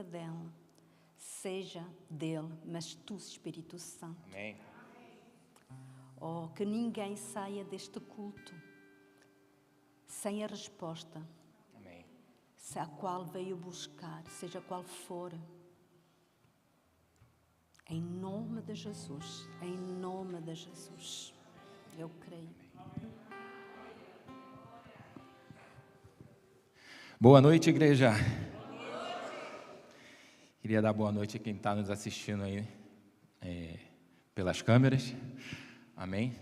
dela, seja dele, mas tu, Espírito Santo. Amém. Oh, que ninguém saia deste culto sem a resposta, Amém. a qual veio buscar, seja qual for. Em nome de Jesus, em nome de Jesus, eu creio. Boa noite, igreja. Queria dar boa noite a quem está nos assistindo aí pelas câmeras. Amém.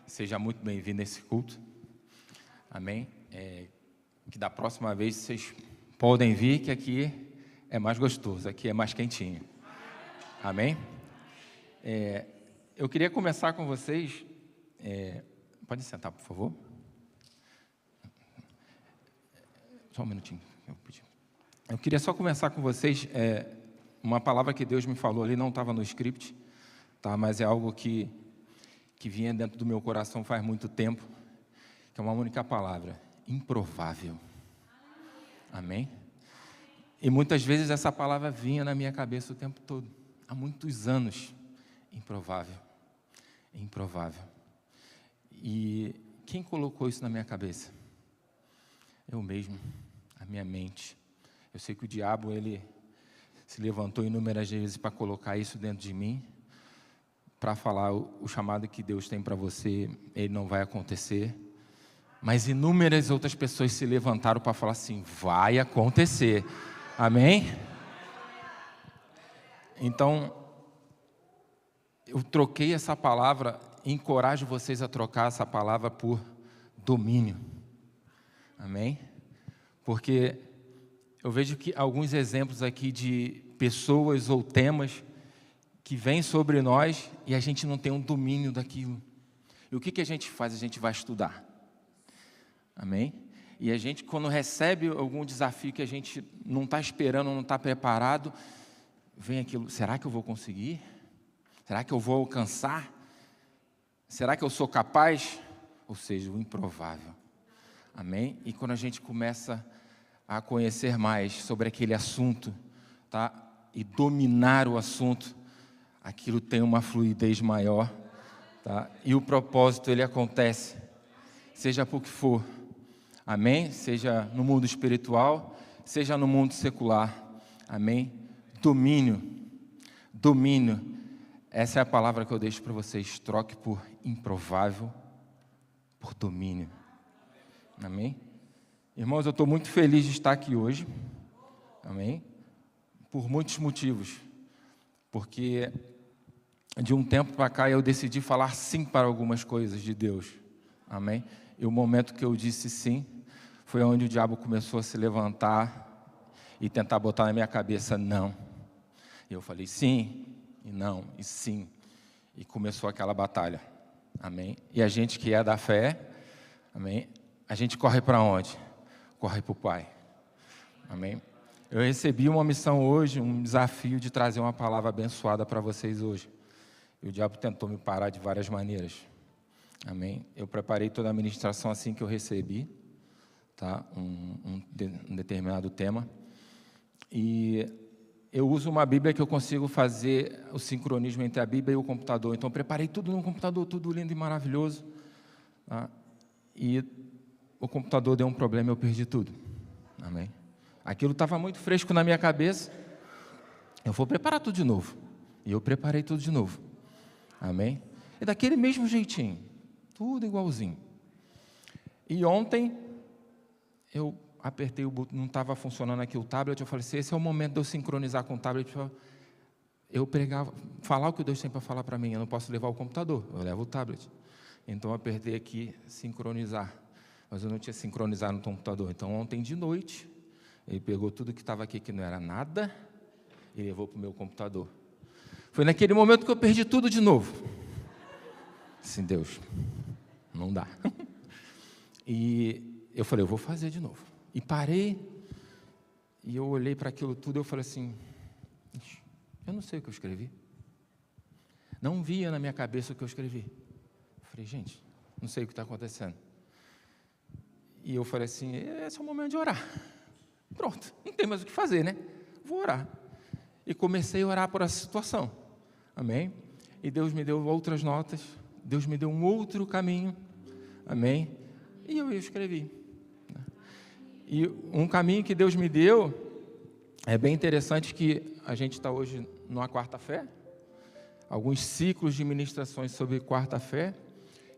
Seja muito bem-vindo a esse culto. Amém. Que da próxima vez vocês podem vir, que aqui é mais gostoso, aqui é mais quentinho. Amém. Eu queria começar com vocês. Pode sentar, por favor. Só um minutinho. Eu queria só começar com vocês. Uma palavra que Deus me falou ali, não estava no script, tá? Mas é algo que vinha dentro do meu coração faz muito tempo, que é uma única palavra: improvável. Amém? E muitas vezes essa palavra vinha na minha cabeça o tempo todo, há muitos anos. Improvável, improvável. E quem colocou isso na minha cabeça? Eu mesmo, a minha mente. Eu sei que o diabo, ele se levantou inúmeras vezes para colocar isso dentro de mim, para falar o chamado que Deus tem para você, ele não vai acontecer. Mas inúmeras outras pessoas se levantaram para falar assim: vai acontecer. Amém? Então, eu troquei essa palavra, encorajo vocês a trocar essa palavra por domínio. Amém? Porque eu vejo que alguns exemplos aqui de pessoas ou temas que vêm sobre nós e a gente não tem um domínio daquilo. E o que a gente faz? A gente vai estudar. Amém? E a gente, quando recebe algum desafio que a gente não está esperando, não está preparado, vem aquilo: será que eu vou conseguir? Será que eu vou alcançar? Será que eu sou capaz? Ou seja, o improvável. Amém? E quando a gente começa a conhecer mais sobre aquele assunto, tá? E dominar o assunto, aquilo tem uma fluidez maior, tá? E o propósito, ele acontece, seja por que for. Amém? Seja no mundo espiritual, seja no mundo secular. Amém? Domínio. Domínio. Essa é a palavra que eu deixo para vocês. Troque por improvável, por domínio. Amém? Irmãos, eu estou muito feliz de estar aqui hoje. Amém? Por muitos motivos. Porque de um tempo para cá eu decidi falar sim para algumas coisas de Deus. Amém? E o momento que eu disse sim, foi onde o diabo começou a se levantar e tentar botar na minha cabeça não. E eu falei sim, e não, e sim. E começou aquela batalha. Amém? E a gente que é da fé, amém? A gente corre para onde? Corre para o Pai. Amém? Eu recebi uma missão hoje, um desafio de trazer uma palavra abençoada para vocês hoje. E o diabo tentou me parar de várias maneiras. Amém? Eu preparei toda a ministração assim que eu recebi, tá? Um determinado tema. E eu uso uma Bíblia que eu consigo fazer o sincronismo entre a Bíblia e o computador. Então, eu preparei tudo no computador, tudo lindo e maravilhoso. Tá? E o computador deu um problema e eu perdi tudo. Amém? Aquilo estava muito fresco na minha cabeça. Eu vou preparar tudo de novo. E eu preparei tudo de novo. Amém? E daquele mesmo jeitinho. Tudo igualzinho. E ontem, eu apertei o botão, não estava funcionando aqui o tablet. Eu falei assim: esse é o momento de eu sincronizar com o tablet. Eu pregava, falar o que Deus tem para falar para mim. Eu não posso levar o computador, eu levo o tablet. Então, eu apertei aqui, sincronizar. Mas eu não tinha sincronizado no computador. Então, ontem de noite, ele pegou tudo que estava aqui, que não era nada, e levou para o meu computador. Foi naquele momento que eu perdi tudo de novo. Assim, Deus, não dá. E eu falei: eu vou fazer de novo. E parei, e eu olhei para aquilo tudo, eu falei assim: eu não sei o que eu escrevi. Não via na minha cabeça o que eu escrevi. Eu falei: gente, não sei o que está acontecendo. E eu falei assim: esse é o momento de orar. Pronto, não tem mais o que fazer, né? Vou orar. e comecei a orar por essa situação. Amém? E Deus me deu outras notas, Deus me deu um outro caminho. Amém? E eu escrevi. E um caminho que Deus me deu, é bem interessante que a gente está hoje numa quarta-fé, alguns ciclos de ministrações sobre quarta-fé,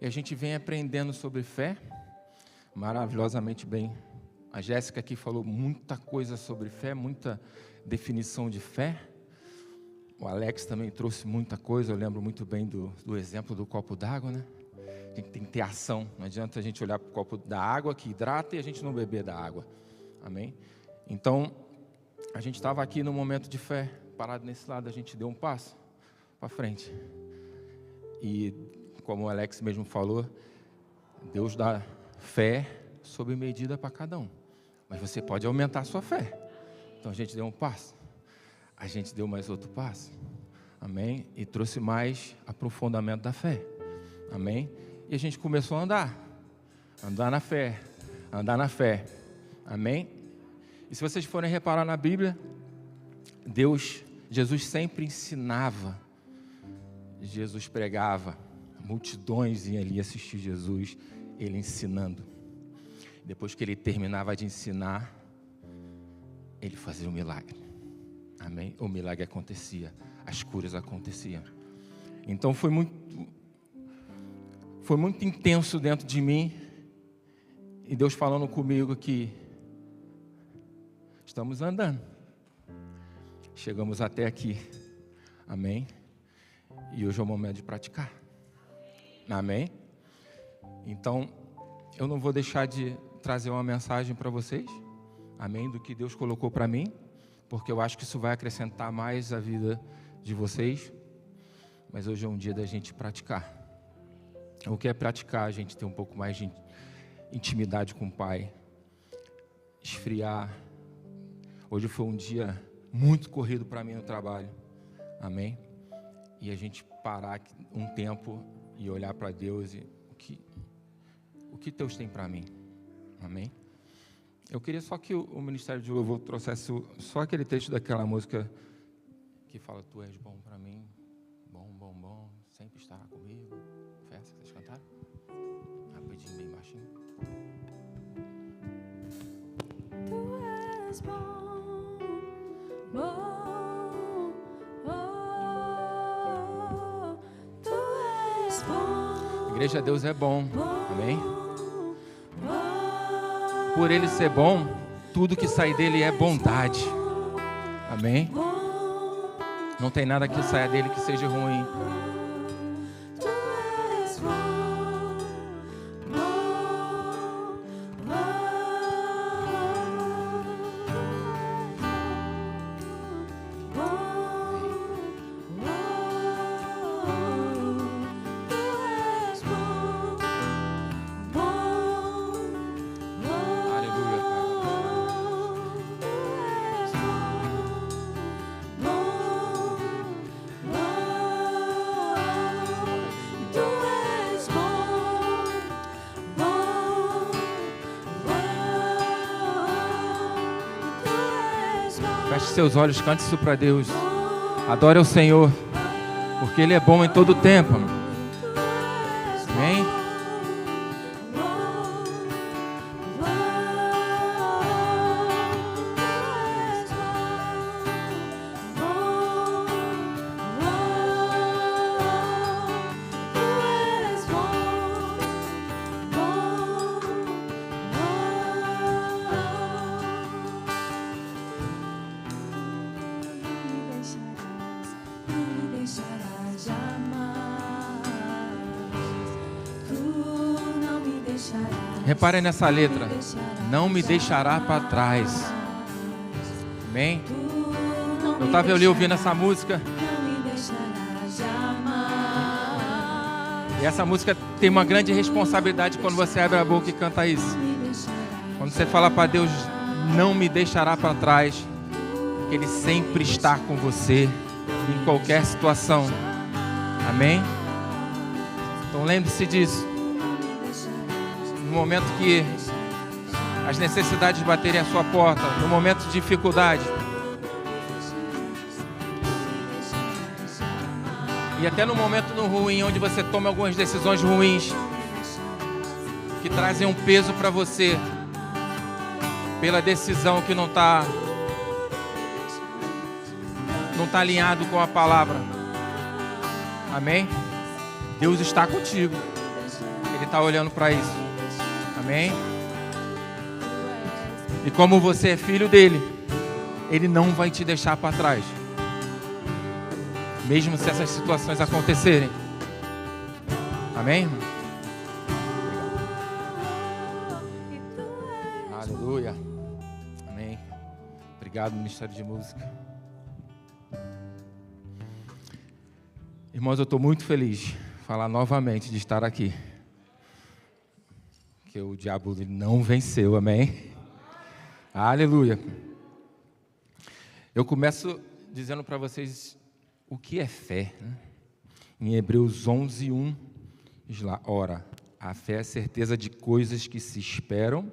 e a gente vem aprendendo sobre fé, maravilhosamente bem. A Jéssica aqui falou muita coisa sobre fé, muita definição de fé. O Alex também trouxe muita coisa, eu lembro muito bem do exemplo do copo d'água, né? A gente tem que ter ação, não adianta a gente olhar para o copo da água que hidrata e a gente não beber da água. Amém? Então, a gente estava aqui no momento de fé, parado nesse lado, a gente deu um passo para frente. E, como o Alex mesmo falou, Deus dá fé sob medida para cada um. Mas você pode aumentar a sua fé. Então, a gente deu um passo. A gente deu mais outro passo. Amém? E trouxe mais aprofundamento da fé. Amém? E a gente começou a andar na fé, andar na fé. Amém? E se vocês forem reparar na Bíblia, Jesus sempre ensinava, Jesus pregava, multidões iam ali assistir Jesus, ele ensinando. Depois que ele terminava de ensinar, ele fazia um milagre. Amém? O milagre acontecia, as curas aconteciam. Então foi muito intenso dentro de mim, e Deus falando comigo que estamos andando, chegamos até aqui, amém? E hoje é o momento de praticar, amém? Então, eu não vou deixar de trazer uma mensagem para vocês, amém? Do que Deus colocou para mim, porque eu acho que isso vai acrescentar mais a vida de vocês, mas hoje é um dia da gente praticar. O que é praticar? A gente ter um pouco mais de intimidade com o Pai, esfriar. Hoje foi um dia muito corrido para mim no trabalho, amém? E a gente parar um tempo e olhar para Deus e o que Deus tem para mim, amém? Eu queria só que o Ministério de Louvor trouxesse só aquele texto daquela música que fala: Tu és bom para mim, bom, bom, bom, sempre estará comigo. Foi essa que vocês cantaram? Rapidinho, bem baixinho. Tu és bom, bom, oh, tu és bom. Igreja, Deus é bom, amém? Por Ele ser bom, tudo que sai dele é bondade, amém? Não tem nada que saia dele que seja ruim. Feche seus olhos, cante isso para Deus. Adore ao Senhor, porque Ele é bom em todo o tempo. Amém? Reparem nessa letra: não me deixará para trás. Amém? Eu estava ali ouvindo essa música, e essa música tem uma grande responsabilidade quando você abre a boca e canta isso. Quando você fala para Deus: não me deixará para trás, que Ele sempre está com você em qualquer situação. Amém? Então lembre-se disso. No momento que as necessidades baterem à sua porta, no momento de dificuldade, E até no momento ruim, onde você toma algumas decisões ruins, que trazem um peso para você, pela decisão que não está alinhado com a palavra. Amém? Deus está contigo. Ele está olhando para isso. Amém? E como você é filho dele, ele não vai te deixar para trás, mesmo se essas situações acontecerem. Amém, irmão? Aleluia. Amém. Obrigado, Ministério de Música. Irmãos, eu estou muito feliz de falar novamente de estar aqui. Que o diabo não venceu, amém? Aleluia. Eu começo dizendo para vocês o que é fé, né? Em Hebreus 11:1, diz lá: ora, a fé é a certeza de coisas que se esperam,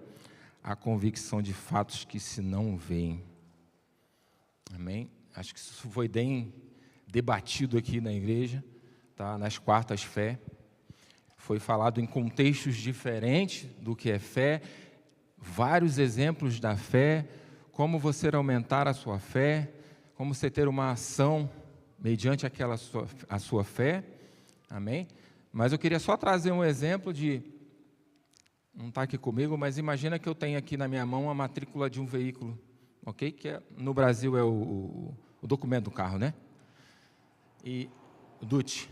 a convicção de fatos que se não veem. Amém? Acho que isso foi bem debatido aqui na igreja, tá? Nas quartas fé. Foi falado em contextos diferentes do que é fé, vários exemplos da fé, como você aumentar a sua fé, como você ter uma ação mediante a sua fé, amém? Mas eu queria só trazer um exemplo de, não está aqui comigo, mas imagina que eu tenho aqui na minha mão a matrícula de um veículo, ok? Que no Brasil é o documento do carro, né? E o DUT.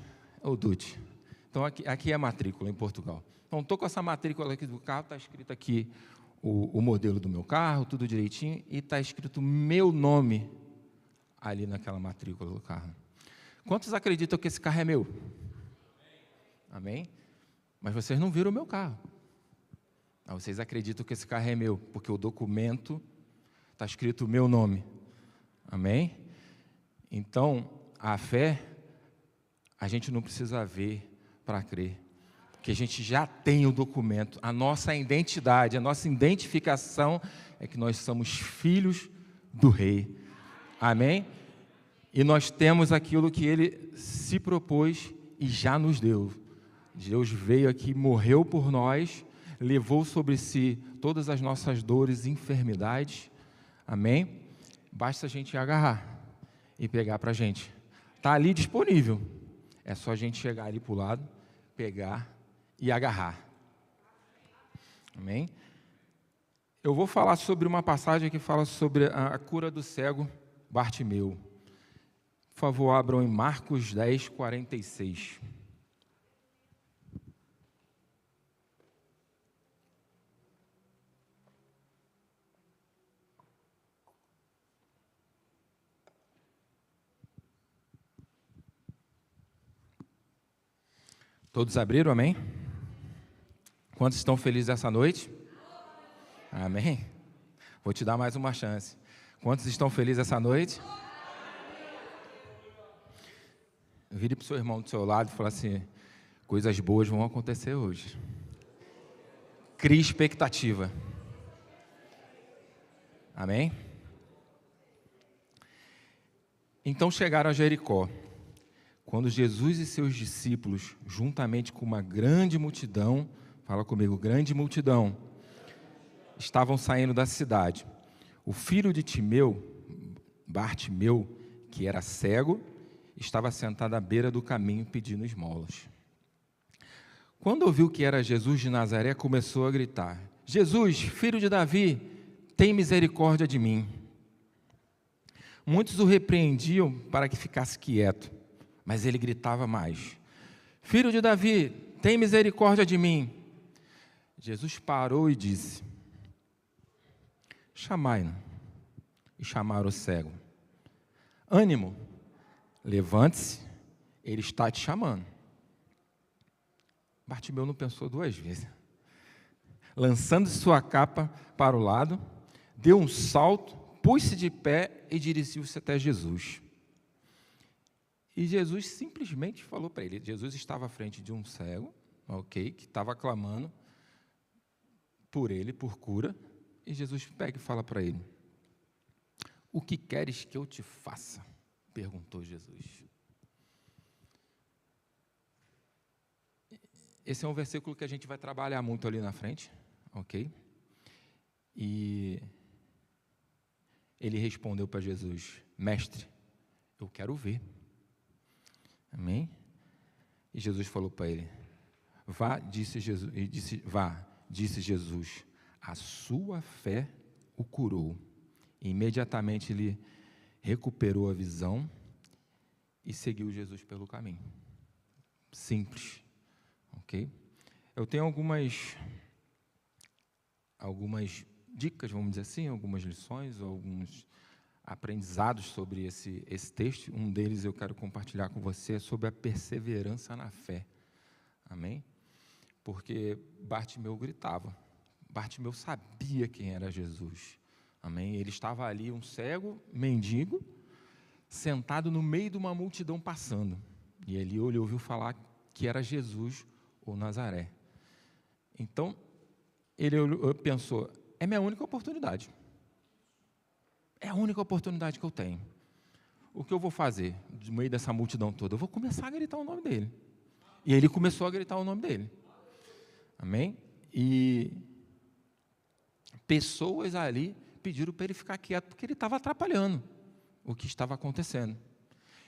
Então, aqui é a matrícula em Portugal. Então, estou com essa matrícula aqui do carro, está escrito aqui o modelo do meu carro, tudo direitinho, e está escrito meu nome ali naquela matrícula do carro. Quantos acreditam que esse carro é meu? Amém? Mas vocês não viram o meu carro. Mas vocês acreditam que esse carro é meu, porque o documento está escrito meu nome. Amém? Então, a fé, a gente não precisa ver para crer, porque a gente já tem o documento, a nossa identidade, a nossa identificação é que nós somos filhos do Rei, amém? E nós temos aquilo que Ele se propôs e já nos deu. Deus veio aqui, morreu por nós, levou sobre si todas as nossas dores e enfermidades, amém? Basta a gente agarrar e pegar para a gente, está ali disponível, é só a gente chegar ali para o lado, pegar e agarrar. Amém? Eu vou falar sobre uma passagem que fala sobre a cura do cego Bartimeu. Por favor, abram em Marcos 10:46. Todos abriram, amém? Quantos estão felizes essa noite? Amém? Vou te dar mais uma chance. Quantos estão felizes essa noite? Vire para o seu irmão do seu lado e fala assim: coisas boas vão acontecer hoje. Crie expectativa. Amém? Então chegaram a Jericó. Quando Jesus e seus discípulos, juntamente com uma grande multidão, fala comigo, grande multidão, estavam saindo da cidade, o filho de Timeu, Bartimeu, que era cego, estava sentado à beira do caminho pedindo esmolas. Quando ouviu que era Jesus de Nazaré, começou a gritar: Jesus, filho de Davi, tem misericórdia de mim. Muitos o repreendiam para que ficasse quieto, mas ele gritava mais: Filho de Davi, tem misericórdia de mim. Jesus parou e disse: chamai-no. E chamaram o cego. Ânimo, levante-se, ele está te chamando. Bartimeu não pensou duas vezes. Lançando sua capa para o lado, deu um salto, pôs-se de pé e dirigiu-se até Jesus. E Jesus simplesmente falou para ele. Jesus estava à frente de um cego, ok, que estava clamando por ele, por cura. E Jesus pega e fala para ele: o que queres que eu te faça? Perguntou Jesus. esse é um versículo que a gente vai trabalhar muito ali na frente, ok? E ele respondeu para Jesus: mestre, eu quero ver. Amém? E Jesus falou para ele: vá, disse Jesus, a sua fé o curou. E imediatamente ele recuperou a visão e seguiu Jesus pelo caminho. Simples, ok? Eu tenho algumas dicas, vamos dizer assim, algumas lições, alguns aprendizados sobre esse texto. Um deles eu quero compartilhar com você sobre a perseverança na fé. Amém? Porque Bartimeu gritava. Bartimeu sabia quem era Jesus. Amém? Ele estava ali, um cego, mendigo, sentado no meio de uma multidão passando. E ele ouviu falar que era Jesus, ou Nazaré. Então, ele pensou: é minha única oportunidade. É a única oportunidade que eu tenho. O que eu vou fazer no meio dessa multidão toda? Eu vou começar a gritar o nome dele. E ele começou a gritar o nome dele. Amém? E pessoas ali pediram para ele ficar quieto, porque ele estava atrapalhando o que estava acontecendo.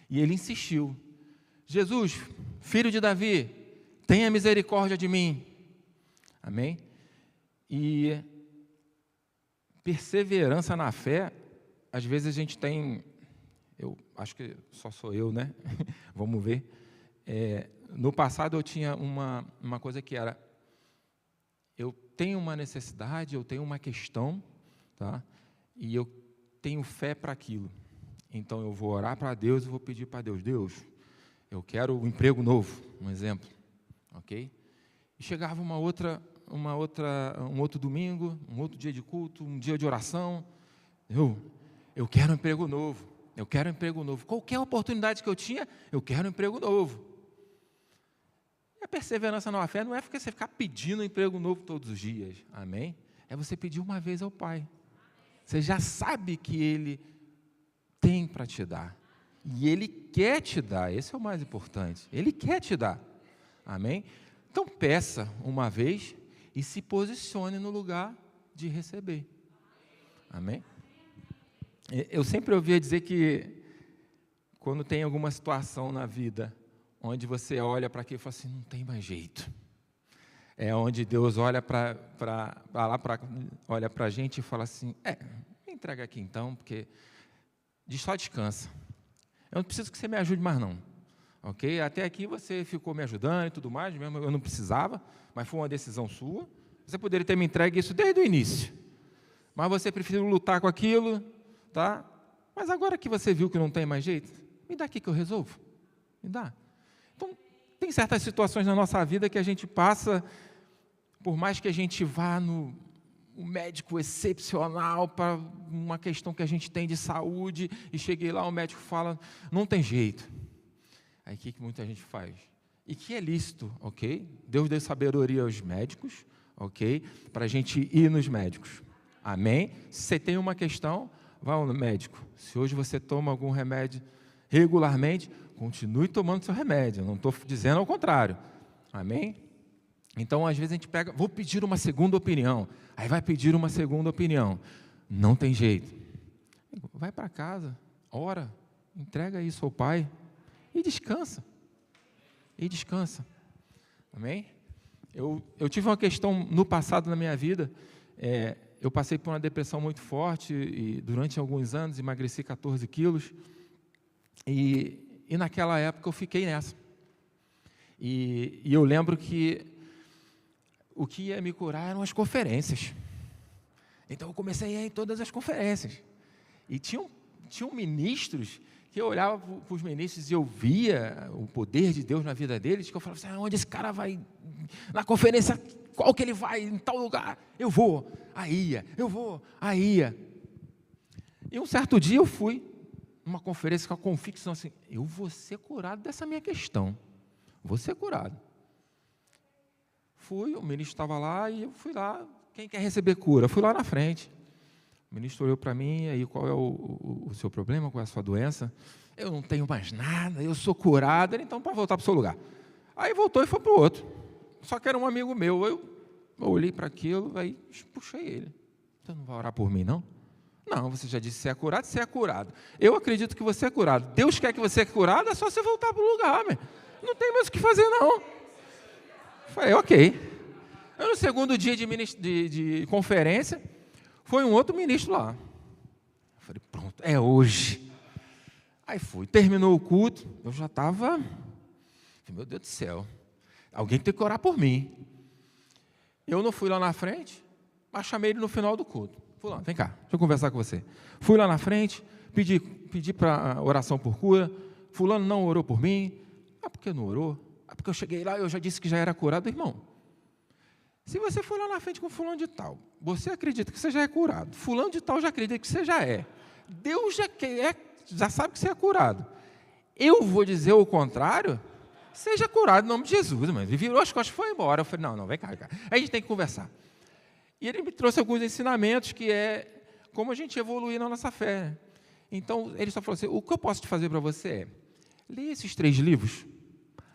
E ele insistiu: Jesus, filho de Davi, tenha misericórdia de mim. Amém? E perseverança na fé, às vezes a gente tem, eu acho que só sou eu, né? Vamos ver. No passado eu tinha uma coisa que era: eu tenho uma necessidade, eu tenho uma questão, tá? E eu tenho fé para aquilo. Então eu vou orar para Deus e vou pedir para Deus: Deus, eu quero um emprego novo, um exemplo, ok? E chegava um outro domingo, um outro dia de culto, um dia de oração, eu quero um emprego novo, eu quero um emprego novo. Qualquer oportunidade que eu tinha, eu quero um emprego novo. E a perseverança na fé não é porque você ficar pedindo um emprego novo todos os dias, amém? É você pedir uma vez ao Pai. Você já sabe que Ele tem para te dar. E Ele quer te dar, esse é o mais importante. Ele quer te dar, amém? Então peça uma vez e se posicione no lugar de receber, amém? Eu sempre ouvia dizer que quando tem alguma situação na vida onde você olha para aquilo e fala assim: não tem mais jeito, é onde Deus olha para a gente e fala assim: me entrega aqui então, porque só descansa, eu não preciso que você me ajude mais não, ok? Até aqui você ficou me ajudando e tudo mais, mesmo eu não precisava, mas foi uma decisão sua, você poderia ter me entregue isso desde o início, mas você preferiu lutar com aquilo, tá? Mas agora que você viu que não tem mais jeito, me dá aqui que eu resolvo, me dá. Então, tem certas situações na nossa vida que a gente passa, por mais que a gente vá no médico excepcional para uma questão que a gente tem de saúde, e cheguei lá, o médico fala: não tem jeito. Aí o que muita gente faz? E que é lícito, ok? Deus deu sabedoria aos médicos, ok? Para a gente ir nos médicos, amém? Se você tem uma questão, vá ao médico. Se hoje você toma algum remédio regularmente, continue tomando seu remédio, eu não estou dizendo ao contrário, amém? Então, às vezes a gente pega: vou pedir uma segunda opinião, aí vai pedir uma segunda opinião, não tem jeito, vai para casa, ora, entrega isso ao Pai, e descansa, amém? Eu tive uma questão no passado na minha vida, eu passei por uma depressão muito forte, e durante alguns anos emagreci 14 quilos, e naquela época eu fiquei nessa, e eu lembro que o que ia me curar eram as conferências, então eu comecei a ir em todas as conferências, e tinham ministros que eu olhava para os ministros e eu via o poder de Deus na vida deles, que eu falava assim: onde esse cara vai, na conferência, qual que ele vai, em tal lugar, eu vou, aí ia. E um certo dia eu fui numa conferência com a convicção assim: eu vou ser curado dessa minha questão, vou ser curado. Fui, o ministro estava lá e eu fui lá: quem quer receber cura? Eu fui lá na frente. O ministro olhou para mim: e aí, qual é o seu problema, qual é a sua doença? Eu não tenho mais nada, eu sou curado. Ele: então, para voltar para o seu lugar. Aí voltou e foi para o outro. só que era um amigo meu. Eu olhei para aquilo, aí puxei ele. Você não vai orar por mim, não? Não, você já disse que você é curado, você é curado. Eu acredito que você é curado. Deus quer que você é curado, é só você voltar para o lugar, meu. Não tem mais o que fazer, não. Falei, ok. Eu, no segundo dia de conferência, foi um outro ministro lá. Falei, pronto, é hoje. Aí fui, terminou o culto, eu já estava, meu Deus do céu, alguém tem que orar por mim. Eu não fui lá na frente, mas chamei ele no final do culto. Fulano, vem cá, deixa eu conversar com você. Fui lá na frente, pedi para oração por cura. Fulano não orou por mim. Ah, por que não orou? Ah, porque eu cheguei lá e eu já disse que já era curado. Irmão, se você for lá na frente com fulano de tal, você acredita que você já é curado. Fulano de tal já acredita que você já é. Deus já sabe que você é curado. Eu vou dizer o contrário, seja curado em nome de Jesus. Mas ele virou as costas e foi embora. Eu falei, não, vem cá. Aí a gente tem que conversar. E ele me trouxe alguns ensinamentos que é como a gente evoluir na nossa fé. Então, ele só falou assim, o que eu posso te fazer para você é, leia esses 3 livros,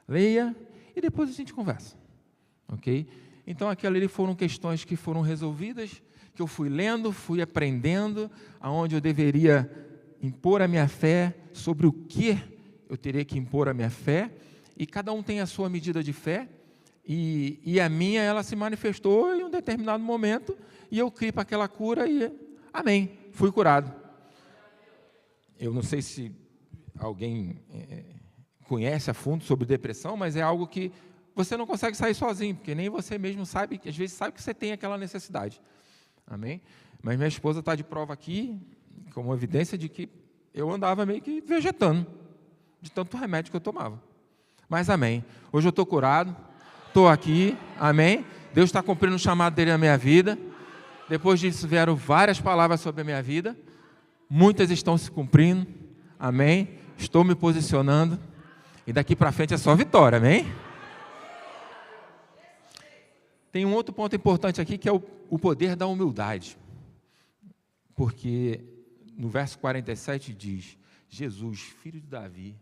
leia e depois a gente conversa. Ok? Então, aquilo ali foram questões que foram resolvidas, que eu fui lendo, fui aprendendo, aonde eu deveria impor a minha fé, sobre o que eu teria que impor a minha fé, e cada um tem a sua medida de fé, e a minha, ela se manifestou em um determinado momento, e eu criei para aquela cura, e amém, fui curado. Eu não sei se alguém conhece a fundo sobre depressão, mas é algo que você não consegue sair sozinho, porque nem você mesmo sabe, às vezes sabe que você tem aquela necessidade. Amém? Mas minha esposa está de prova aqui, como evidência de que eu andava meio que vegetando, de tanto remédio que eu tomava. Mas amém. Hoje eu estou curado, estou aqui, amém? Deus está cumprindo o chamado dele na minha vida. Depois disso vieram várias palavras sobre a minha vida. Muitas estão se cumprindo, amém? Estou me posicionando. E daqui para frente é só vitória, amém? Tem um outro ponto importante aqui, que é o poder da humildade. Porque no verso 47 diz, Jesus, filho de Davi,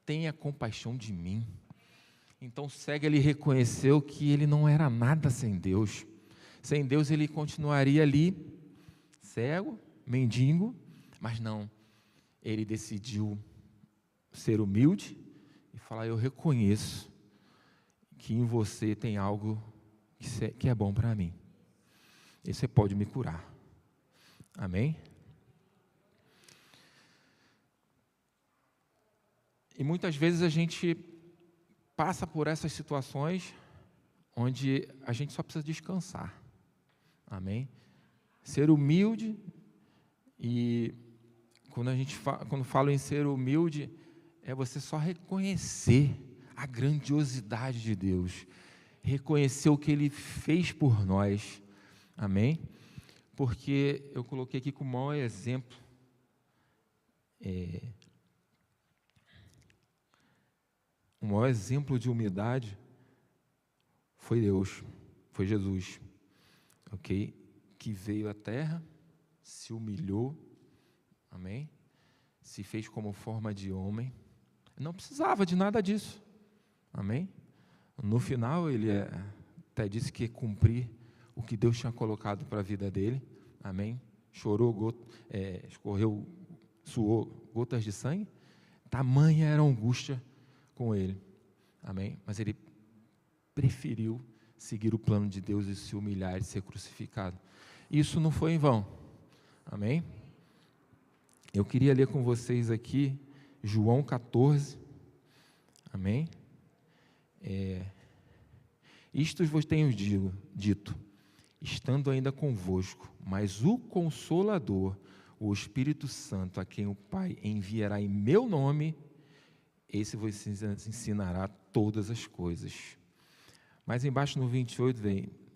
tenha compaixão de mim. Então, cego, ele reconheceu que ele não era nada sem Deus. Sem Deus, ele continuaria ali, cego, mendigo, mas não. Ele decidiu ser humilde e falar, eu reconheço que em você tem algo que é bom para mim. E você pode me curar. Amém? E muitas vezes a gente passa por essas situações onde a gente só precisa descansar. Amém? Ser humilde, e quando falo em ser humilde, é você só reconhecer a grandiosidade de Deus, reconhecer o que Ele fez por nós. Amém? Porque eu coloquei aqui como maior exemplo, o maior exemplo de humildade foi Deus, foi Jesus, ok? Que veio à terra, se humilhou, amém? Se fez como forma de homem, não precisava de nada disso, amém? No final, ele até disse que ia cumprir o que Deus tinha colocado para a vida dele, amém? Chorou, suou gotas de sangue, tamanha era a angústia com ele, amém? Mas ele preferiu seguir o plano de Deus e se humilhar e ser crucificado. Isso não foi em vão, amém? Eu queria ler com vocês aqui João 14, amém? Isto vos tenho dito, estando ainda convosco, mas o Consolador, o Espírito Santo, a quem o Pai enviará em meu nome, esse vos ensinará todas as coisas. Mas embaixo no 28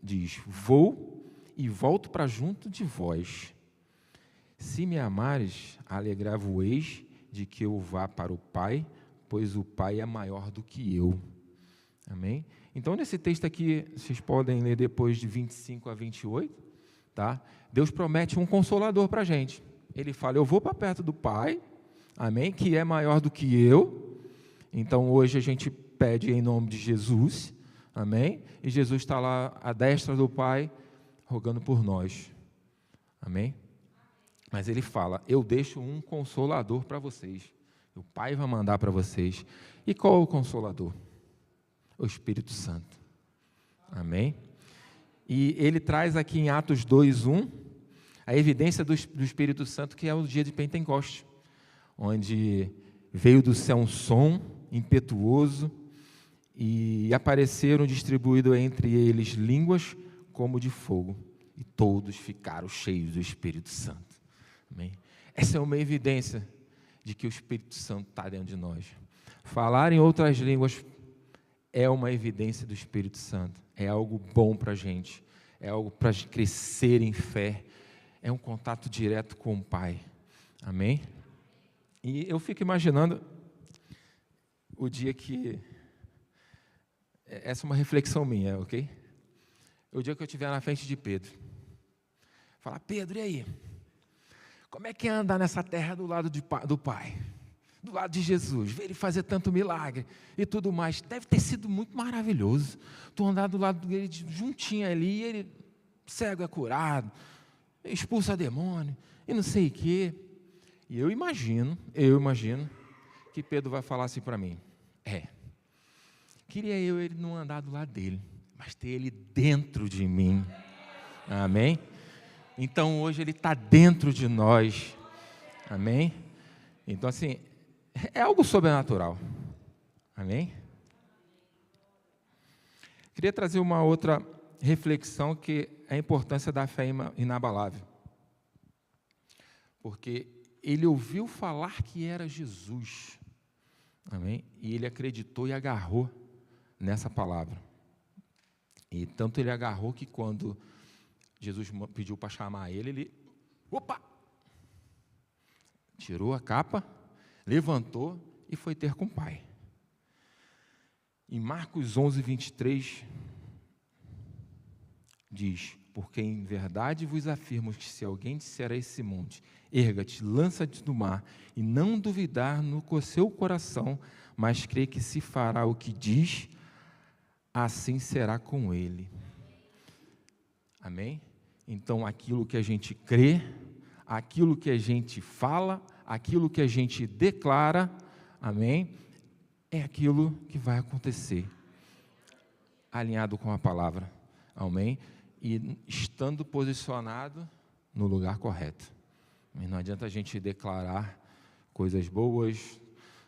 diz, vou e volto para junto de vós. Se me amares, alegrar-vos-eis de que eu vá para o Pai, pois o Pai é maior do que eu. Amém? Então, nesse texto aqui, vocês podem ler depois de 25 a 28, tá? Deus promete um consolador para a gente. Ele fala, eu vou para perto do Pai, amém? Que é maior do que eu. Então, hoje a gente pede em nome de Jesus, amém? E Jesus está lá à destra do Pai, rogando por nós, amém? Mas ele fala, eu deixo um consolador para vocês, o Pai vai mandar para vocês. E qual é o consolador? O Espírito Santo, amém? E ele traz aqui em Atos 2:1, a evidência do Espírito Santo, que é o dia de Pentecostes, onde veio do céu um som impetuoso e apareceram distribuídos entre eles línguas como de fogo, e todos ficaram cheios do Espírito Santo. Amém? Essa é uma evidência de que o Espírito Santo está dentro de nós. Falar em outras línguas é uma evidência do Espírito Santo, é algo bom para a gente, é algo para crescer em fé, é um contato direto com o Pai, amém? E eu fico imaginando o dia que, essa é uma reflexão minha, ok? O dia que eu estiver na frente de Pedro, falar, Pedro, e aí? Como é que é andar nessa terra do lado do Pai? Do lado de Jesus, ver Ele fazer tanto milagre e tudo mais, deve ter sido muito maravilhoso, tu andar do lado dele, juntinho ali, ele cego é curado, expulsa demônio, e não sei o quê, e eu imagino, que Pedro vai falar assim para mim, queria ele não andar do lado dele, mas ter ele dentro de mim, amém? Então hoje ele está dentro de nós, amém? Então assim, é algo sobrenatural, amém? Queria trazer uma outra reflexão, que é a importância da fé inabalável, porque ele ouviu falar que era Jesus, amém? E ele acreditou e agarrou nessa palavra, e tanto ele agarrou que quando Jesus pediu para chamar ele, tirou a capa, levantou e foi ter com o Pai. Em Marcos 11:23, diz, porque em verdade vos afirmo que se alguém disser a esse monte, erga-te, lança-te no mar, e não duvidar no seu coração, mas crê que se fará o que diz, assim será com ele. Amém? Então, aquilo que a gente crê, aquilo que a gente fala, aquilo que a gente declara, amém? É aquilo que vai acontecer, alinhado com a palavra, amém? E estando posicionado no lugar correto. Não adianta a gente declarar coisas boas,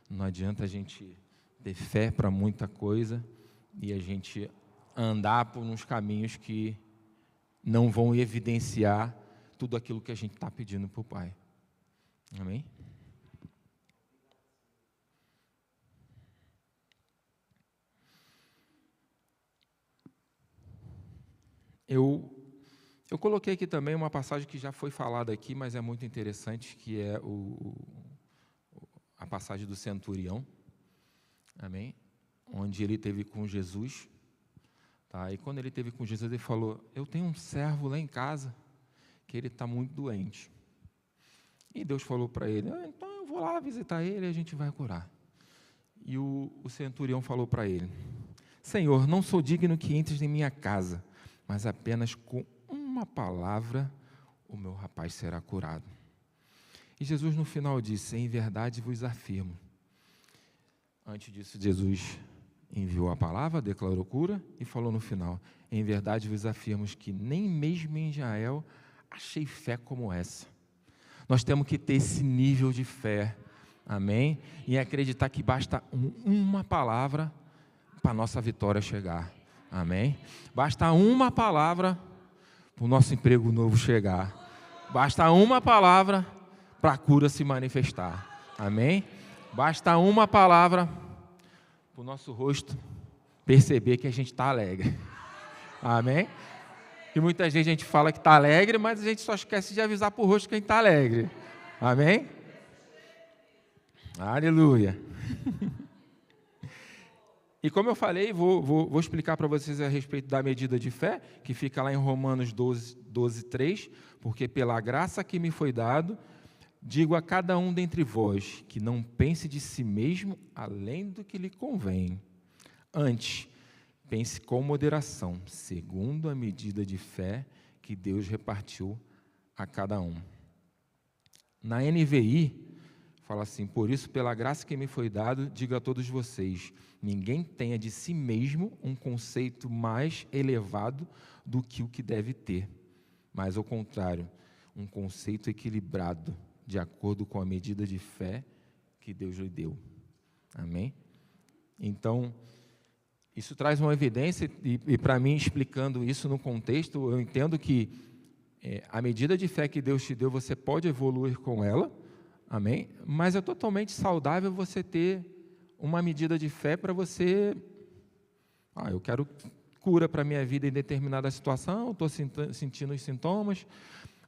não adianta a gente ter fé para muita coisa e a gente andar por uns caminhos que não vão evidenciar tudo aquilo que a gente está pedindo para o Pai. Amém? Eu coloquei aqui também uma passagem que já foi falada aqui, mas é muito interessante, que é a passagem do centurião, amém? Onde ele teve com Jesus, tá? E quando ele teve com Jesus, ele falou, eu tenho um servo lá em casa, que ele está muito doente. E Deus falou para ele, então eu vou lá visitar ele e a gente vai curar. E o centurião falou para ele, Senhor, não sou digno que entres em minha casa, mas apenas com uma palavra o meu rapaz será curado. E Jesus no final disse, em verdade vos afirmo. Antes disso, Jesus enviou a palavra, declarou cura e falou no final, em verdade vos afirmo que nem mesmo em Israel achei fé como essa. Nós temos que ter esse nível de fé, amém? E acreditar que basta uma palavra para a nossa vitória chegar, amém? Basta uma palavra para o nosso emprego novo chegar. Basta uma palavra para a cura se manifestar, amém? Basta uma palavra para o nosso rosto perceber que a gente está alegre, amém? E muitas vezes a gente fala que está alegre, mas a gente só esquece de avisar para o rosto que a gente está alegre. Amém? Aleluia. E como eu falei, vou explicar para vocês a respeito da medida de fé, que fica lá em Romanos 12:3, porque pela graça que me foi dado, digo a cada um dentre vós, que não pense de si mesmo além do que lhe convém. Antes, pense com moderação, segundo a medida de fé que Deus repartiu a cada um. Na NVI, fala assim: por isso, pela graça que me foi dado, digo a todos vocês, ninguém tenha de si mesmo um conceito mais elevado do que o que deve ter, mas, ao contrário, um conceito equilibrado, de acordo com a medida de fé que Deus lhe deu. Amém? Então, isso traz uma evidência, e para mim, explicando isso no contexto, eu entendo que a medida de fé que Deus te deu, você pode evoluir com ela, amém? Mas é totalmente saudável você ter uma medida de fé para você... eu quero cura para a minha vida em determinada situação, estou sentindo os sintomas,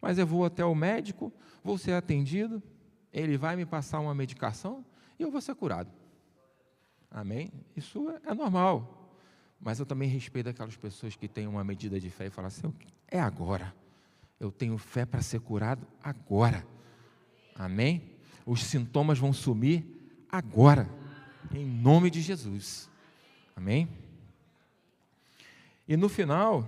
mas eu vou até o médico, vou ser atendido, ele vai me passar uma medicação e eu vou ser curado. Amém? Isso é normal. Mas eu também respeito aquelas pessoas que têm uma medida de fé e falam assim: é agora. Eu tenho fé para ser curado agora. Amém? Os sintomas vão sumir agora, em nome de Jesus. Amém? E no final,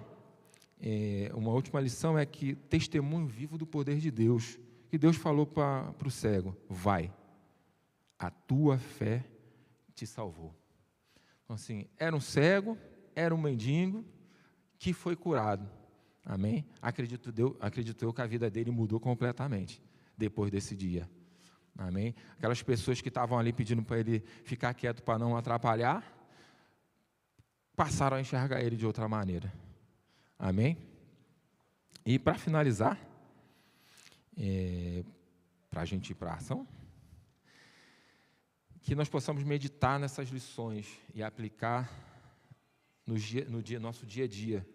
uma última lição é que testemunho vivo do poder de Deus. Que Deus falou para o cego: vai, a tua fé te salvou. Então, assim, era um cego, era um mendigo que foi curado. Amém? Acredito eu que a vida dele mudou completamente depois desse dia. Amém? Aquelas pessoas que estavam ali pedindo para ele ficar quieto para não atrapalhar, passaram a enxergar ele de outra maneira. Amém? E para finalizar, para a gente ir para a ação, que nós possamos meditar nessas lições e aplicar no nosso dia a dia.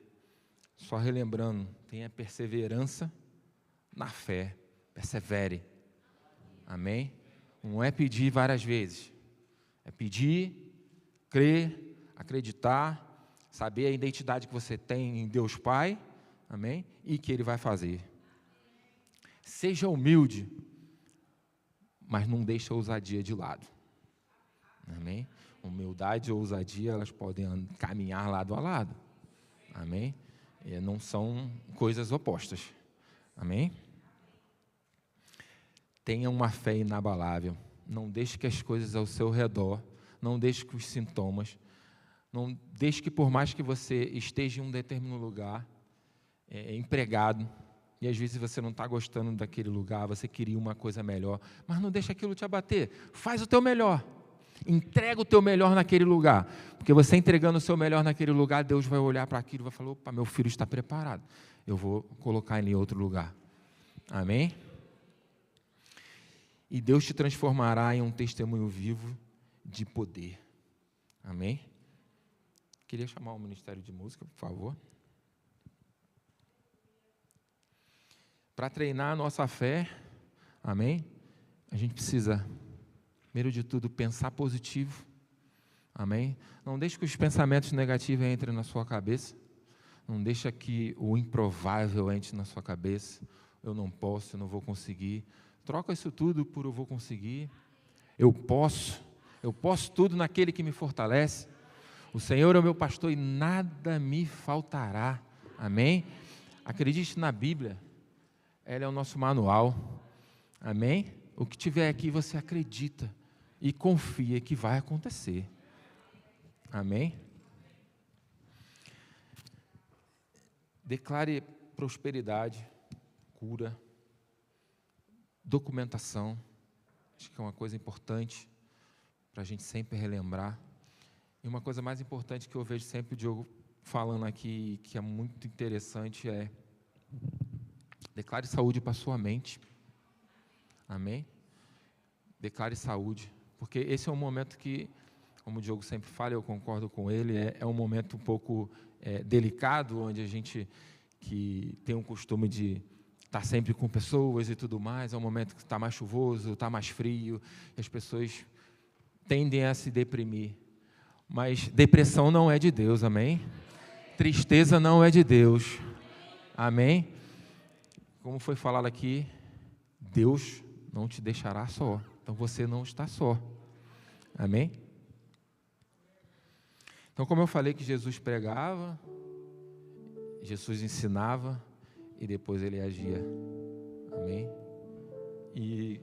Só relembrando, tenha perseverança na fé, persevere. Amém? Não é pedir várias vezes, é pedir, crer, acreditar, saber a identidade que você tem em Deus Pai, amém? E que Ele vai fazer. Seja humilde, mas não deixe a ousadia de lado. Amém? Humildade e ousadia, elas podem caminhar lado a lado. Amém? Não são coisas opostas. Amém? Tenha uma fé inabalável. Não deixe que as coisas ao seu redor, não deixe que os sintomas, não deixe que, por mais que você esteja em um determinado lugar, empregado, e às vezes você não está gostando daquele lugar, você queria uma coisa melhor, mas não deixe aquilo te abater. Faz o teu melhor. Entrega o teu melhor naquele lugar, porque você entregando o seu melhor naquele lugar, Deus vai olhar para aquilo e vai falar: opa, meu filho está preparado, eu vou colocar ele em outro lugar. Amém? E Deus te transformará em um testemunho vivo de poder. Amém? Queria chamar o Ministério de Música, por favor. Para treinar a nossa fé, amém? A gente precisa, primeiro de tudo, pensar positivo. Amém? Não deixe que os pensamentos negativos entrem na sua cabeça. Não deixe que o improvável entre na sua cabeça. Eu não posso, eu não vou conseguir. Troca isso tudo por eu vou conseguir. Eu posso tudo naquele que me fortalece. O Senhor é o meu pastor e nada me faltará. Amém? Acredite na Bíblia. Ela é o nosso manual. Amém? O que tiver aqui você acredita e confia que vai acontecer. Amém? Declare prosperidade, cura, documentação. Acho que é uma coisa importante para a gente sempre relembrar. E uma coisa mais importante que eu vejo sempre o Diogo falando aqui, que é muito interessante, é: declare saúde para a sua mente. Amém? Declare saúde, porque esse é um momento que, como o Diogo sempre fala, eu concordo com ele, é um momento um pouco delicado, onde a gente que tem um costume de estar sempre com pessoas e tudo mais, é um momento que está mais chuvoso, está mais frio, e as pessoas tendem a se deprimir. Mas depressão não é de Deus, amém? Tristeza não é de Deus, amém? Como foi falado aqui, Deus não te deixará só, então você não está só, amém? Então, como eu falei que Jesus pregava, Jesus ensinava e depois ele agia. Amém? E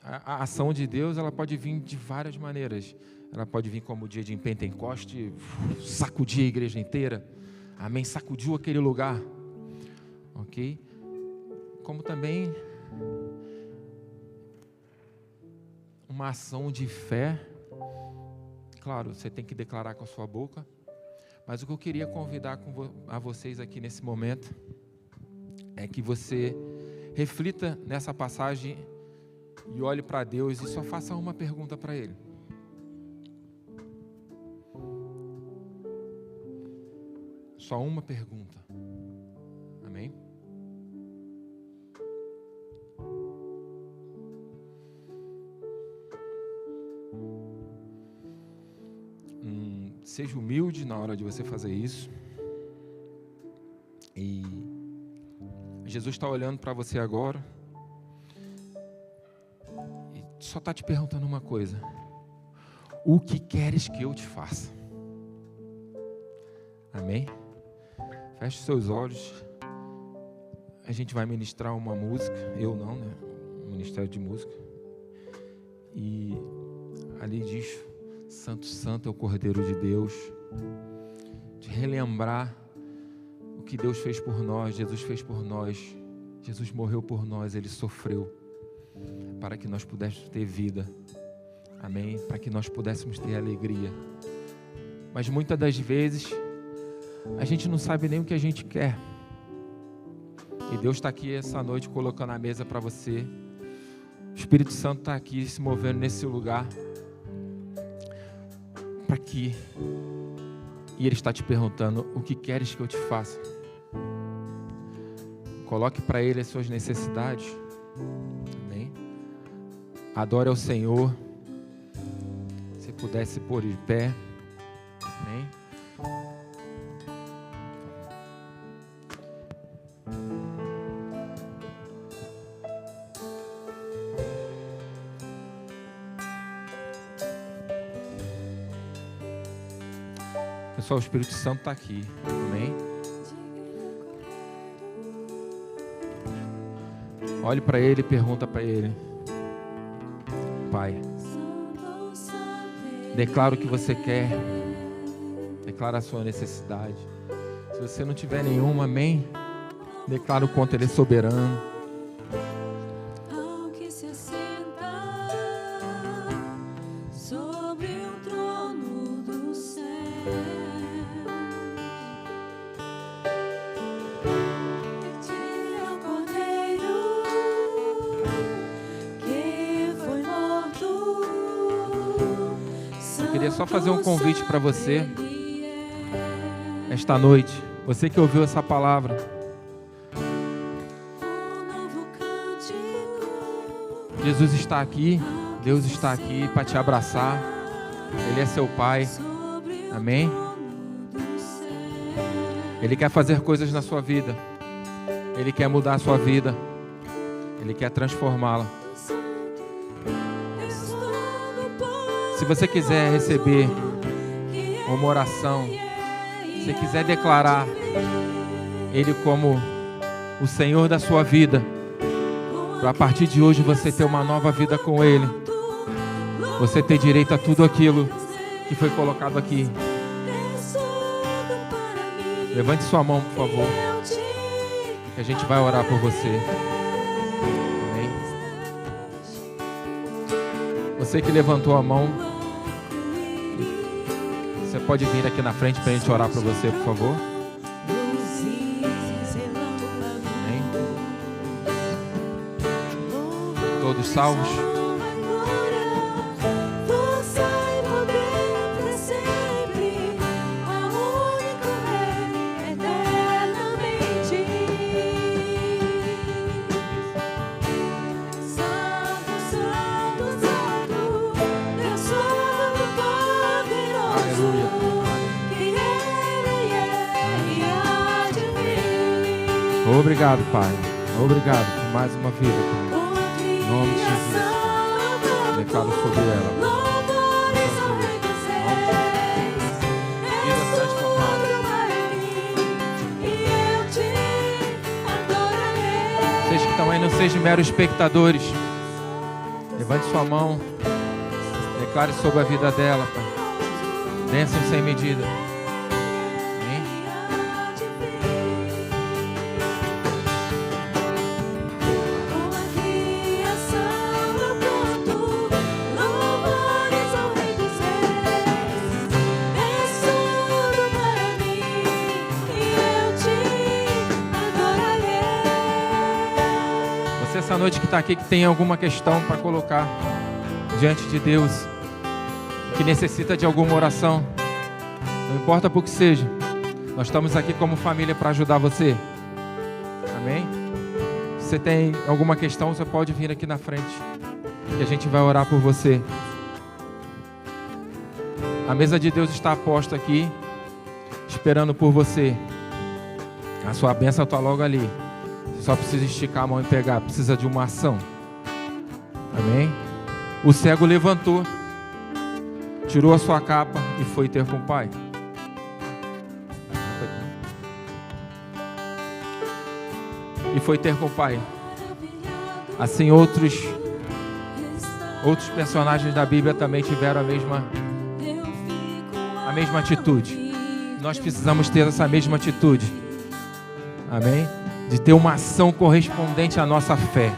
a ação de Deus, ela pode vir de várias maneiras. Ela pode vir como o dia de Pentecoste, sacudir a igreja inteira. Amém? Sacudiu aquele lugar. Ok? Como também uma ação de fé. Claro, você tem que declarar com a sua boca. Mas o que eu queria convidar a vocês aqui nesse momento é que você reflita nessa passagem e olhe para Deus e só faça uma pergunta para Ele. Só uma pergunta. Amém? Seja humilde na hora de você fazer isso. E Jesus está olhando para você agora e só está te perguntando uma coisa: o que queres que eu te faça? Amém? Feche seus olhos. A gente vai ministrar uma música. Eu não, né? Ministério de música. E ali diz: Santo, Santo é o Cordeiro de Deus. De relembrar o que Deus fez por nós, Jesus fez por nós. Jesus morreu por nós, Ele sofreu para que nós pudéssemos ter vida. Amém? Para que nós pudéssemos ter alegria. Mas muitas das vezes a gente não sabe nem o que a gente quer. E Deus está aqui essa noite colocando a mesa para você. O Espírito Santo está aqui se movendo nesse lugar. Para que... E Ele está te perguntando: o que queres que eu te faça? Coloque para Ele as suas necessidades. Amém? Adore ao Senhor. Se pudesse pôr de pé. Amém? Pessoal, o Espírito Santo está aqui. Amém? Olhe para Ele e pergunta para Ele: Pai, declara o que você quer. Declara a sua necessidade. Se você não tiver nenhuma, amém? Declara o quanto Ele é soberano. Só fazer um convite para você esta noite, você que ouviu essa palavra. Jesus está aqui, Deus está aqui para te abraçar. Ele é seu Pai. Amém? Ele quer fazer coisas na sua vida. Ele quer mudar a sua vida. Ele quer transformá-la. Se você quiser receber uma oração, se quiser declarar Ele como o Senhor da sua vida, para a partir de hoje você ter uma nova vida com Ele, você ter direito a tudo aquilo que foi colocado aqui. Levante sua mão, por favor, que a gente vai orar por você. Amém? Você que levantou a mão, você pode vir aqui na frente para a gente orar para você, por favor. Amém? Todos salvos? Obrigado, Pai. Obrigado por mais uma vida, Pai. Em nome de Jesus. Declaro sobre ela. sejam meros espectadores. Levante sua mão. Declare sobre a vida dela, Pai. Bênção sem medida. Amém? Com a criação eu canto louvores ao Rei dos Reis. És tudo para mim e eu te adorarei. Você essa noite que está aqui, que tem alguma questão para colocar diante de Deus, que necessita de alguma oração, não importa por que seja, nós estamos aqui como família para ajudar você. Amém? Se você tem alguma questão, você pode vir aqui na frente, que a gente vai orar por você. A mesa de Deus está posta aqui, esperando por você. A sua bênção está logo ali. Você só precisa esticar a mão e pegar, precisa de uma ação. Amém? O cego levantou, tirou a sua capa e foi ter com o Pai. E foi ter com o Pai. Assim outros personagens da Bíblia também tiveram a mesma atitude. Nós precisamos ter essa mesma atitude. Amém? De ter uma ação correspondente à nossa fé.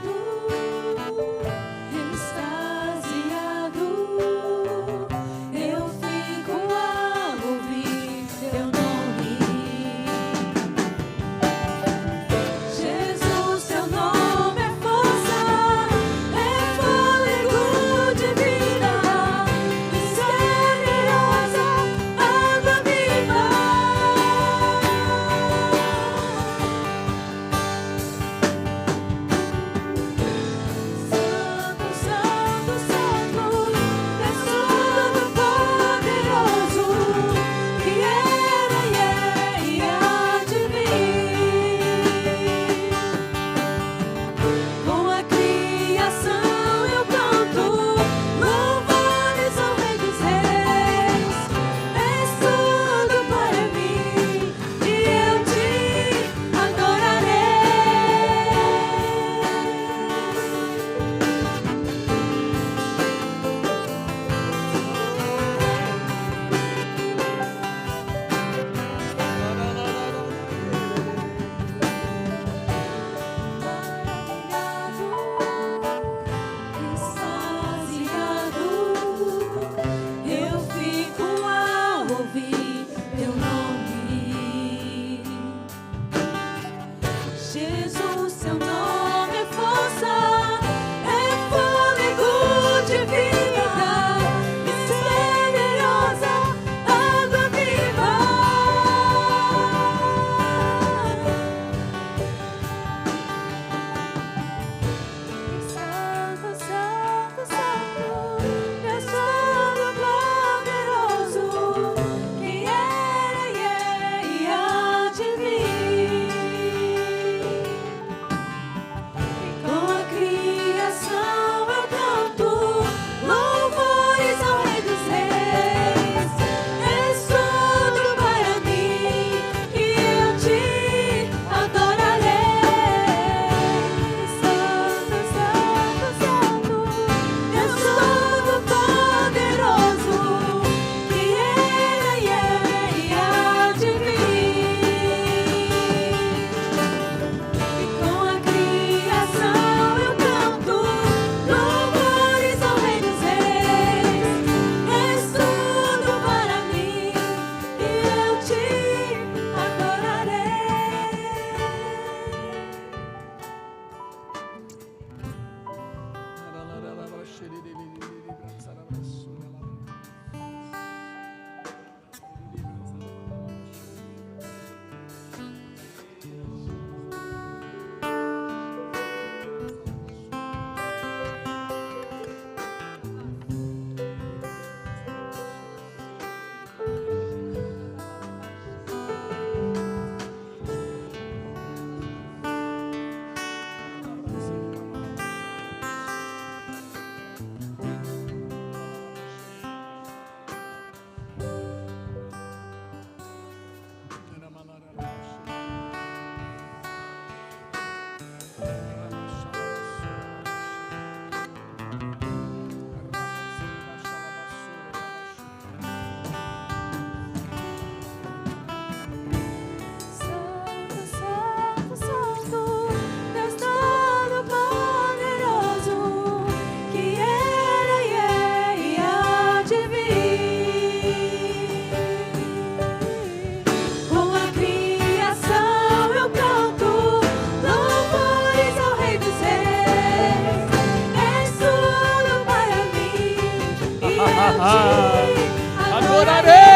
adorarei.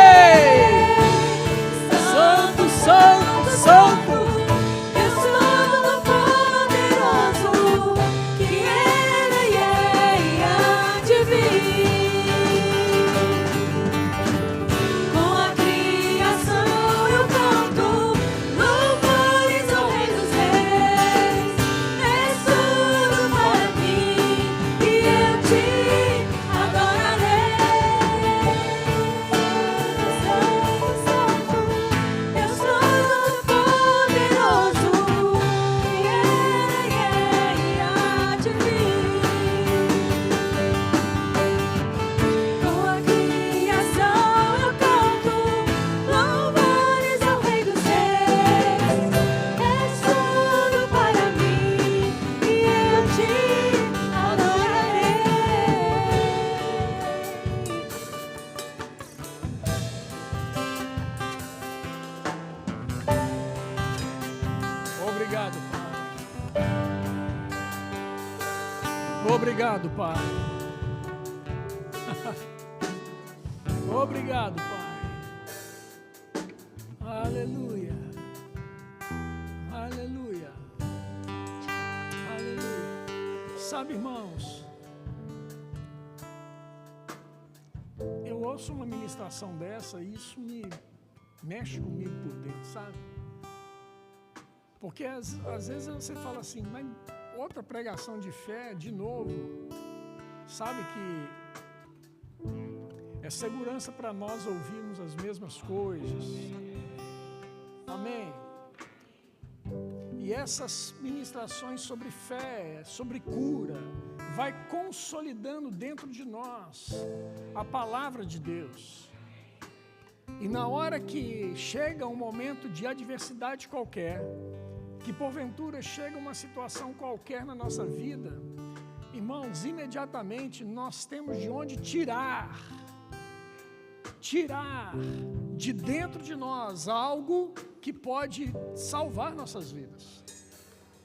Santo, santo, santo, Deus Todo-Poderoso, que Ele é e há de vir. Com a criação eu canto louvores ao Rei dos Reis. És tudo para mim e eu te adorarei. Santo, santo, Deus Todo-Poderoso, que Ele é e há de vir. Com a criação eu canto louvores ao Rei dos Reis. És tudo para mim e eu te adorarei. Obrigado, Pai. Obrigado, Pai. Obrigado, Pai. Aleluia. Aleluia. Aleluia. Sabe, irmãos, eu ouço uma ministração dessa e isso me mexe comigo por dentro, sabe? Porque às vezes você fala assim, mas outra pregação de fé, de novo, sabe que é segurança para nós ouvirmos as mesmas coisas. Amém? E essas ministrações sobre fé, sobre cura, vai consolidando dentro de nós a palavra de Deus. E na hora que chega um momento de adversidade qualquer, que porventura chega uma situação qualquer na nossa vida, irmãos, imediatamente nós temos de onde tirar de dentro de nós algo que pode salvar nossas vidas.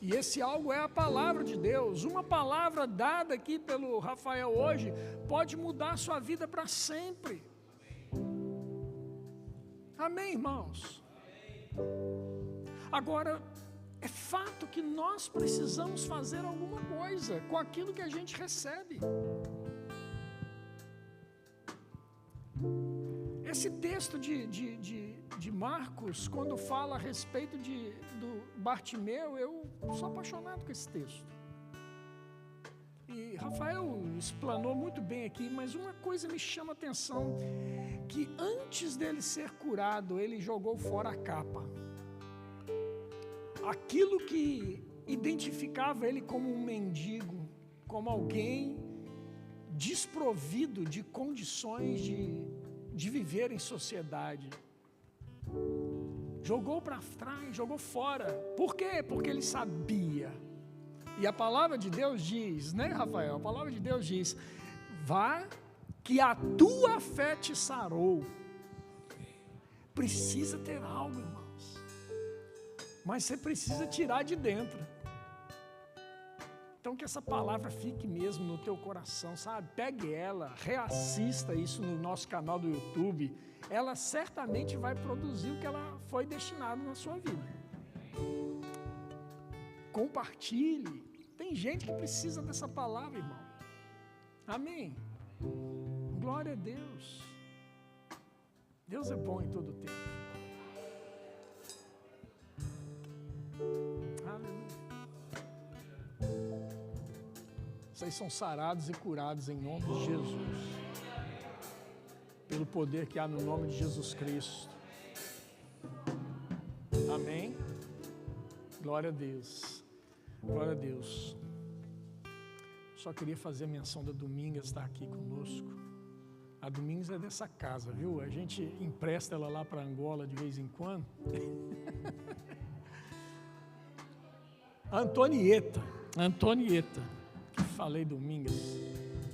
E esse algo é a palavra de Deus. Uma palavra dada aqui pelo Rafael hoje pode mudar a sua vida para sempre. Amém, irmãos? Agora, é fato que nós precisamos fazer alguma coisa com aquilo que a gente recebe. Esse texto de Marcos, quando fala a respeito do Bartimeu, eu sou apaixonado com esse texto. E Rafael explanou muito bem aqui, mas uma coisa me chama a atenção, que antes dele ser curado, ele jogou fora a capa. Aquilo que identificava ele como um mendigo, como alguém desprovido de condições de viver em sociedade. Jogou para trás, jogou fora. Por quê? Porque ele sabia. E a palavra de Deus diz, né, Rafael? A palavra de Deus diz: vá, que a tua fé te sarou. Precisa ter algo, irmãos. Mas você precisa tirar de dentro. Então que essa palavra fique mesmo no teu coração, sabe? Pegue ela, reassista isso no nosso canal do YouTube. Ela certamente vai produzir o que ela foi destinada na sua vida. Compartilhe. Tem gente que precisa dessa palavra, irmão. Amém? Glória a Deus. Deus é bom em todo o tempo. Aleluia. Vocês são sarados e curados em nome de Jesus. Pelo poder que há no nome de Jesus Cristo. Amém? Glória a Deus. Glória a Deus. Só queria fazer menção da Domingas estar aqui conosco. A Domingas é dessa casa, viu? A gente empresta ela lá para Angola de vez em quando. Antonieta. Falei Domingas.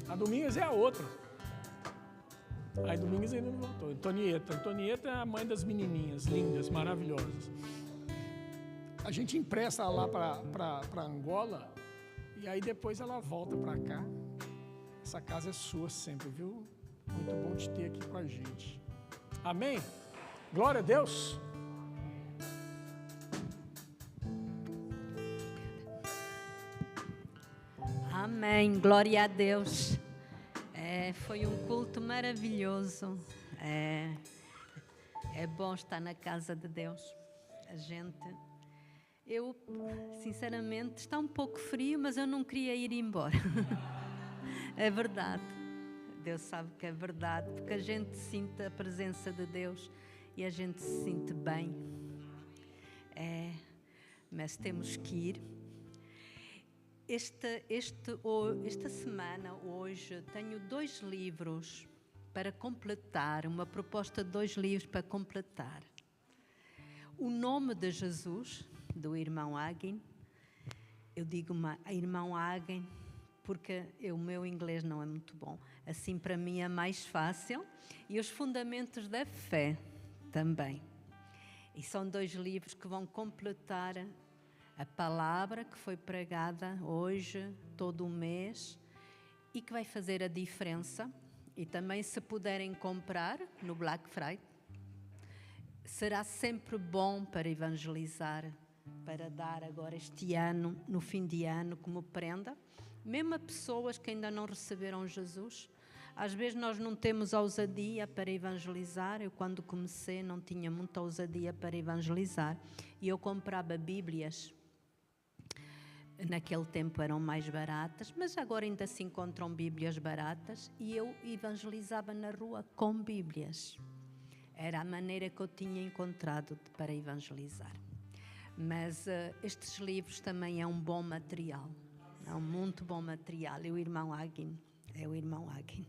A Domingas é a outra. A Domingas ainda não voltou. Antonieta é a mãe das menininhas, lindas, maravilhosas. A gente empresta ela lá para Angola e aí depois ela volta para cá. Essa casa é sua sempre, viu, Muito bom te ter aqui com a gente. Amém? Glória a Deus. Amém, glória a Deus. Foi um culto maravilhoso. É bom estar na casa de Deus. Eu, sinceramente, está um pouco frio, mas eu não queria ir embora. É verdade. Deus sabe que é verdade, porque a gente sente a presença de Deus e a gente se sente bem. Mas temos que ir. Esta semana, hoje, tenho 2 livros para completar, uma proposta de 2 livros para completar. O Nome de Jesus, do irmão Hagin. Eu digo irmão Hagin porque o meu inglês não é muito bom. Assim, para mim, é mais fácil. E os Fundamentos da Fé também. E são 2 livros que vão completar a palavra que foi pregada hoje, todo o mês, e que vai fazer a diferença. E também, se puderem comprar no Black Friday, será sempre bom para evangelizar, para dar agora este ano, no fim de ano, como prenda, mesmo a pessoas que ainda não receberam Jesus. Às vezes nós não temos ousadia para evangelizar. Eu, quando comecei, não tinha muita ousadia para evangelizar. E eu comprava Bíblias. Naquele tempo eram mais baratas, mas agora ainda se encontram Bíblias baratas. E eu evangelizava na rua com Bíblias. Era a maneira que eu tinha encontrado para evangelizar. Mas estes livros também é um bom material. É um muito bom material. E o irmão Hagin é o irmão Hagin.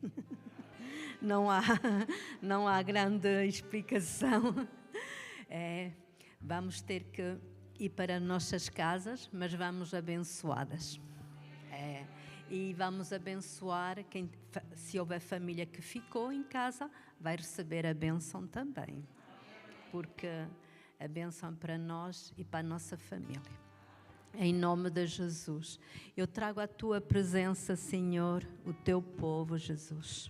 Não há grande explicação. Vamos ter que ir para nossas casas, mas vamos abençoadas. E vamos abençoar se houver família que ficou em casa, vai receber a bênção também. Porque a bênção para nós e para a nossa família. Em nome de Jesus, eu trago à tua presença, Senhor, o teu povo, Jesus.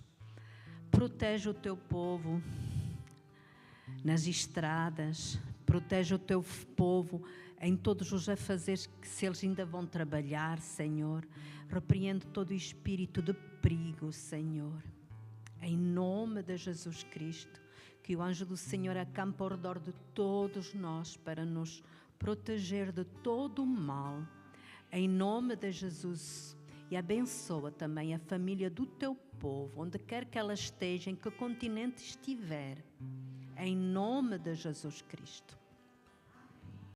Protege o teu povo nas estradas, protege o teu povo em todos os afazeres que se eles ainda vão trabalhar, Senhor. Repreende todo o espírito de perigo, Senhor. Em nome de Jesus Cristo, que o anjo do Senhor acampa ao redor de todos nós para nos proteger de todo o mal. Em nome de Jesus. E abençoa também a família do teu povo, onde quer que ela esteja, em que continente estiver. Em nome de Jesus Cristo.